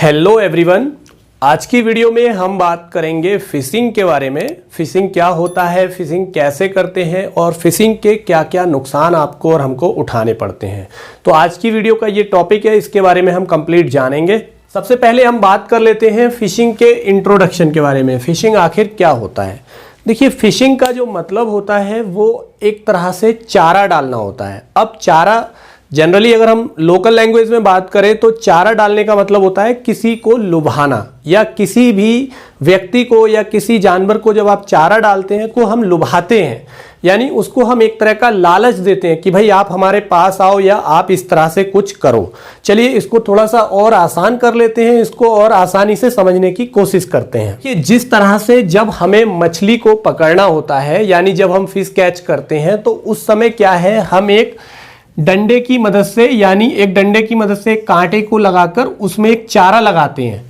Hello everyone, आज की video में हम बात करेंगे फिशिंग के बारे में। फिशिंग क्या होता है, फिशिंग कैसे करते हैं और फिशिंग के क्या क्या नुकसान आपको और हमको उठाने पड़ते हैं। तो आज की वीडियो का ये टॉपिक है, इसके बारे में हम कंप्लीट जानेंगे। सबसे पहले हम बात कर लेते हैं फिशिंग के इंट्रोडक्शन के बारे में। फिशिंग आखिर क्या होता है? देखिए, फिशिंग का जो मतलब होता है वो एक तरह से चारा डालना होता है। अब चारा जनरली अगर हम लोकल लैंग्वेज में बात करें तो चारा डालने का मतलब होता है किसी को लुभाना, या किसी भी व्यक्ति को या किसी जानवर को जब आप चारा डालते हैं को हम लुभाते हैं, यानी उसको हम एक तरह का लालच देते हैं कि भाई आप हमारे पास आओ या आप इस तरह से कुछ करो। चलिए इसको थोड़ा सा और आसान कर लेते हैं, इसको और आसानी से समझने की कोशिश करते हैं कि जिस तरह से जब हमें मछली को पकड़ना होता है, यानी जब हम फिश कैच करते हैं तो उस समय क्या है, हम एक डंडे की मदद से, यानी एक डंडे की मदद से एक कांटे को लगाकर उसमें एक चारा लगाते हैं।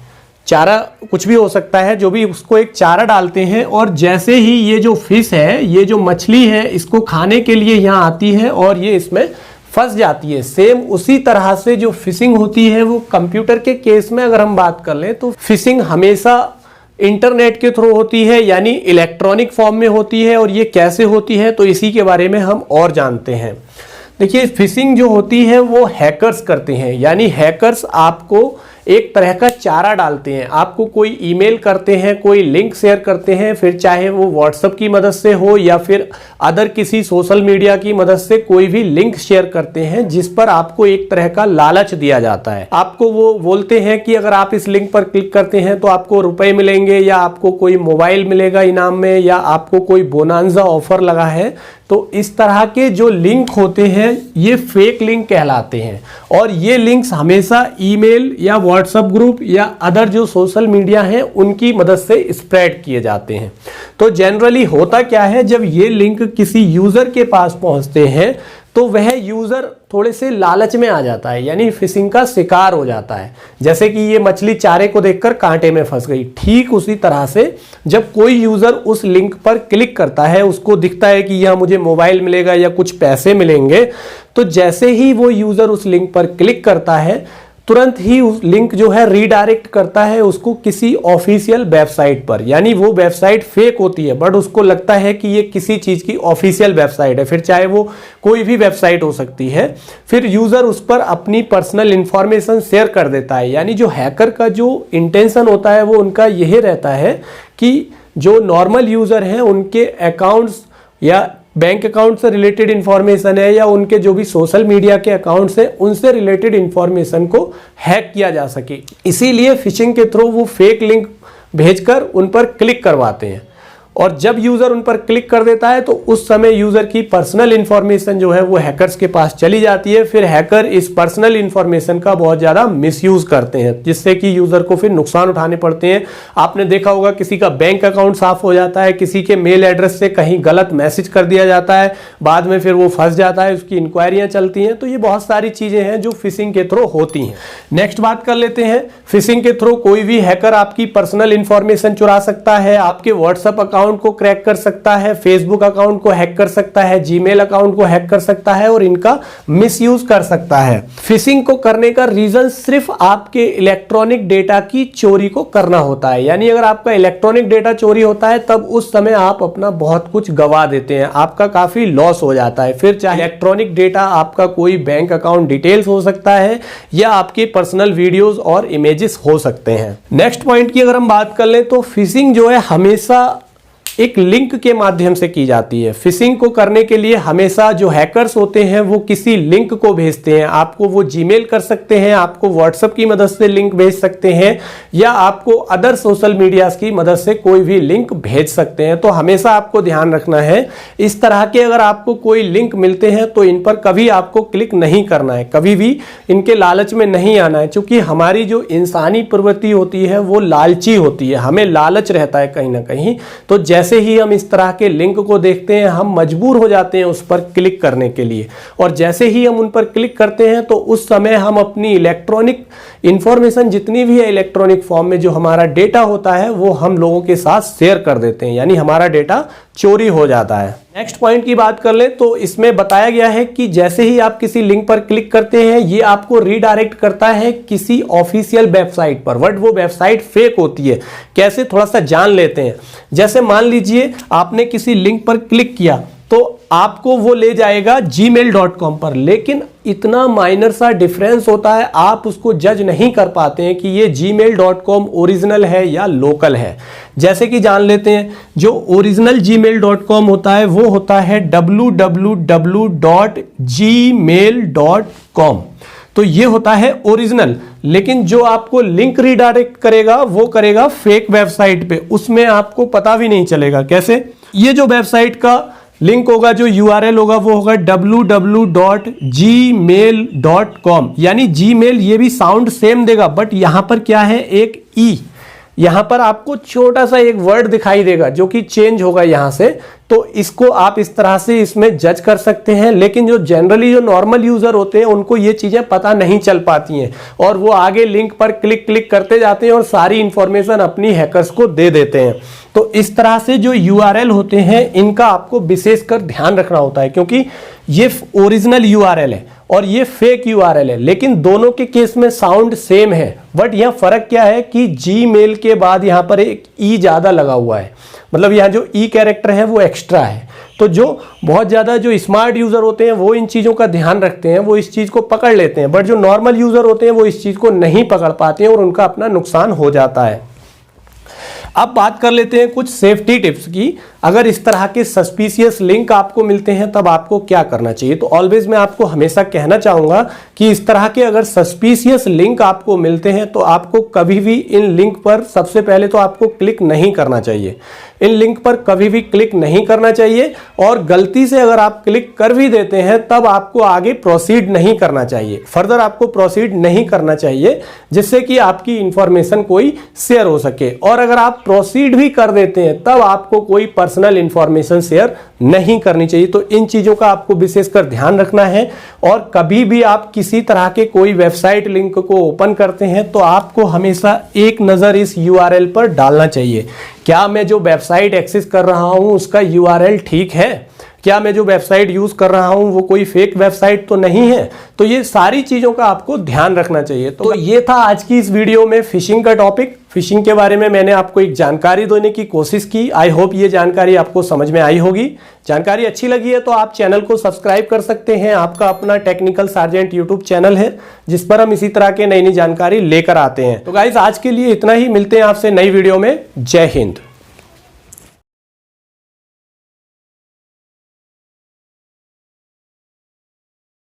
चारा कुछ भी हो सकता है, जो भी, उसको एक चारा डालते हैं और जैसे ही ये जो फिश है, ये जो मछली है, इसको खाने के लिए यहाँ आती है और ये इसमें फंस जाती है। सेम उसी तरह से जो फिशिंग होती है वो कंप्यूटर के केस में अगर हम बात कर लें तो फिशिंग हमेशा इंटरनेट के थ्रू होती है, यानी इलेक्ट्रॉनिक फॉर्म में होती है। और ये कैसे होती है तो इसी के बारे में हम और जानते हैं। देखिए, फिशिंग जो होती है वो हैकर्स करते हैं, यानी हैकर्स आपको एक तरह का चारा डालते हैं। आपको कोई ईमेल करते हैं, कोई लिंक शेयर करते हैं, फिर चाहे वो व्हाट्सएप की मदद से हो या फिर अदर किसी सोशल मीडिया की मदद से कोई भी लिंक शेयर करते हैं जिस पर आपको एक तरह का लालच दिया जाता है। आपको वो बोलते हैं कि अगर आप इस लिंक पर क्लिक करते हैं तो आपको रुपए मिलेंगे, या आपको कोई मोबाइल मिलेगा इनाम में, या आपको कोई बोनांजा ऑफर लगा है। तो इस तरह के जो लिंक होते हैं ये फेक लिंक कहलाते हैं, और ये लिंक्स हमेशा ईमेल या व्हाट्सएप ग्रुप या अदर जो सोशल मीडिया हैं उनकी मदद से स्प्रेड किए जाते हैं। तो जनरली होता क्या है, जब ये लिंक किसी यूजर के पास पहुंचते हैं तो वह यूजर थोड़े से लालच में आ जाता है, यानी फिशिंग का शिकार हो जाता है। जैसे कि ये मछली चारे को देखकर कांटे में फंस गई, ठीक उसी तरह से जब कोई यूजर उस लिंक पर क्लिक करता है, उसको दिखता है कि यह मुझे मोबाइल मिलेगा या कुछ पैसे मिलेंगे, तो जैसे ही वो यूजर उस लिंक पर क्लिक करता है तुरंत ही उस लिंक जो है रीडायरेक्ट करता है उसको किसी ऑफिशियल वेबसाइट पर। यानी वो वेबसाइट फेक होती है बट उसको लगता है कि ये किसी चीज की ऑफिशियल वेबसाइट है, फिर चाहे वो कोई भी वेबसाइट हो सकती है। फिर यूजर उस पर अपनी पर्सनल इंफॉर्मेशन शेयर कर देता है। यानी जो हैकर का जो इंटेंशन होता है वो उनका यही रहता है कि जो नॉर्मल यूजर हैं उनके अकाउंट्स या बैंक अकाउंट से रिलेटेड इंफॉर्मेशन है, या उनके जो भी सोशल मीडिया के अकाउंट्स हैं उनसे रिलेटेड इंफॉर्मेशन को हैक किया जा सके। इसीलिए फिशिंग के थ्रू वो फेक लिंक भेजकर उन पर क्लिक करवाते हैं, और जब यूजर उन पर क्लिक कर देता है तो उस समय यूजर की पर्सनल इंफॉर्मेशन जो है वो हैकर्स के पास चली जाती है। फिर हैकर इस पर्सनल इंफॉर्मेशन का बहुत ज्यादा मिसयूज करते हैं, जिससे कि यूजर को फिर नुकसान उठाने पड़ते हैं। आपने देखा होगा किसी का बैंक अकाउंट साफ हो जाता है, किसी के मेल एड्रेस से कहीं गलत मैसेज कर दिया जाता है, बाद में फिर वो फंस जाता है, उसकी इंक्वायरियां चलती हैं। तो ये बहुत सारी चीजें हैं जो फिशिंग के थ्रू होती हैं। नेक्स्ट बात कर लेते हैं, फिशिंग के थ्रू कोई भी हैकर आपकी पर्सनल इंफॉर्मेशन चुरा सकता है, आपके व्हाट्सएप अकाउंट को क्रैक कर सकता है, फेसबुक अकाउंट को हैक कर सकता है, जीमेल अकाउंट को हैक कर सकता है और इनका मिसयूज कर सकता है। फिशिंग को करने का रीजन सिर्फ आपके इलेक्ट्रॉनिक डेटा की चोरी को करना होता है। यानी अगर आपका इलेक्ट्रॉनिक डेटा चोरी होता है तब उस समय आप अपना बहुत कुछ गवा देते हैं, आपका काफी लॉस हो जाता है। फिर चाहे इलेक्ट्रॉनिक डेटा आपका कोई बैंक अकाउंट डिटेल्स हो सकता है या आपके पर्सनल वीडियोस और इमेजेस हो सकते हैं। नेक्स्ट पॉइंट की अगर हम बात कर लें तो फिशिंग जो है हमेशा एक लिंक के माध्यम से की जाती है। फिशिंग को करने के लिए हमेशा जो हैकर्स होते हैं वो किसी लिंक को भेजते हैं। आपको वो जीमेल कर सकते हैं, आपको व्हाट्सएप की मदद से लिंक भेज सकते हैं, या आपको अदर सोशल मीडिया की मदद से कोई भी लिंक भेज सकते हैं। तो हमेशा आपको ध्यान रखना है, इस तरह के अगर आपको कोई लिंक मिलते हैं तो इन पर कभी आपको क्लिक नहीं करना है, कभी भी इनके लालच में नहीं आना है। क्योंकि हमारी जो इंसानी प्रवृत्ति होती है वो लालची होती है, हमें लालच रहता है कहीं ना कहीं। तो जैसे ही हम इस तरह के लिंक को देखते हैं हम मजबूर हो जाते हैं उस पर क्लिक करने के लिए, और जैसे ही हम उन पर क्लिक करते हैं तो उस समय हम अपनी इलेक्ट्रॉनिक इंफॉर्मेशन जितनी भी है इलेक्ट्रॉनिक फॉर्म में, जो हमारा डेटा होता है वो हम लोगों के साथ शेयर कर देते हैं, यानी हमारा डेटा चोरी हो जाता है। नेक्स्ट पॉइंट की बात कर लें तो इसमें बताया गया है कि जैसे ही आप किसी लिंक पर क्लिक करते हैं ये आपको रीडायरेक्ट करता है किसी ऑफिशियल वेबसाइट पर, बट वो वेबसाइट फेक होती है। कैसे, थोड़ा सा जान लेते हैं। जैसे मान लीजिए आपने किसी लिंक पर क्लिक किया तो आपको वो ले जाएगा gmail.com पर, लेकिन इतना माइनर सा डिफरेंस होता है, आप उसको जज नहीं कर पाते हैं कि ये gmail.com ओरिजिनल है या लोकल है। जैसे कि जान लेते हैं, जो ओरिजिनल gmail.com होता है वो होता है www.gmail.com, तो ये होता है ओरिजिनल। लेकिन जो आपको लिंक रीडायरेक्ट करेगा वो करेगा फेक वेबसाइट पे, उसमें आपको पता भी नहीं चलेगा। कैसे, ये जो वेबसाइट का लिंक होगा, जो URL होगा वो होगा www.gmail.com, यानी जीमेल ये भी साउंड सेम देगा, बट यहां पर क्या है, एक ई, यहां पर आपको छोटा सा एक वर्ड दिखाई देगा जो कि चेंज होगा यहां से। तो इसको आप इस तरह से इसमें जज कर सकते हैं, लेकिन जो जनरली जो नॉर्मल यूजर होते हैं उनको ये चीजें पता नहीं चल पाती हैं और वो आगे लिंक पर क्लिक करते जाते हैं और सारी इंफॉर्मेशन अपनी हैकर्स को दे देते हैं। तो इस तरह से जो URL होते हैं इनका आपको विशेषकर ध्यान रखना होता है, क्योंकि ये ओरिजिनल URL है और ये फेक URL है, लेकिन दोनों के केस में साउंड सेम है। बट यह फर्क क्या है कि जीमेल के बाद यहां पर एक ई ज्यादा लगा हुआ है, मतलब यहां जो ई कैरेक्टर है वो एक्स्ट्रा है। तो जो बहुत ज्यादा जो स्मार्ट यूजर होते हैं वो इन चीजों का ध्यान रखते हैं, वो इस चीज को पकड़ लेते हैं, बट जो नॉर्मल यूजर होते हैं वो इस चीज को नहीं पकड़ पाते हैं और उनका अपना नुकसान हो जाता है। अब बात कर लेते हैं कुछ सेफ्टी टिप्स की। अगर इस तरह के सस्पिशियस लिंक आपको मिलते हैं तब आपको क्या करना चाहिए। तो ऑलवेज मैं आपको हमेशा कहना चाहूंगा कि इस तरह के अगर सस्पिशियस लिंक आपको मिलते हैं तो आपको कभी भी इन लिंक पर सबसे पहले तो आपको क्लिक नहीं करना चाहिए। इन लिंक पर कभी भी क्लिक नहीं करना चाहिए, और गलती से अगर आप क्लिक कर भी देते हैं तब आपको आगे प्रोसीड नहीं करना चाहिए, फर्दर आपको प्रोसीड नहीं करना चाहिए, जिससे कि आपकी इंफॉर्मेशन कोई शेयर हो सके। और अगर आप प्रोसीड भी कर देते हैं तब आपको कोई पर्सनल इंफॉर्मेशन शेयर नहीं करनी चाहिए। तो इन चीजों का आपको विशेषकर ध्यान रखना है। और कभी भी आप किसी तरह के कोई वेबसाइट लिंक को ओपन करते हैं तो आपको हमेशा एक नजर इस URL पर डालना चाहिए। क्या मैं जो वेबसाइट एक्सेस कर रहा हूं उसका URL ठीक है? क्या मैं जो वेबसाइट यूज कर रहा हूं वो कोई फेक वेबसाइट तो नहीं है? तो ये सारी चीजों का आपको ध्यान रखना चाहिए। तो ये था आज की इस वीडियो में फिशिंग का टॉपिक। फिशिंग के बारे में मैंने आपको एक जानकारी देने की कोशिश की। आई होप ये जानकारी आपको समझ में आई होगी। जानकारी अच्छी लगी है तो आप चैनल को सब्सक्राइब कर सकते हैं। आपका अपना टेक्निकल सार्जेंट यूट्यूब चैनल है जिस पर हम इसी तरह के नई नई जानकारी लेकर आते हैं। तो गाइस आज के लिए इतना ही, मिलते हैं आपसे नई वीडियो में। जय हिंद।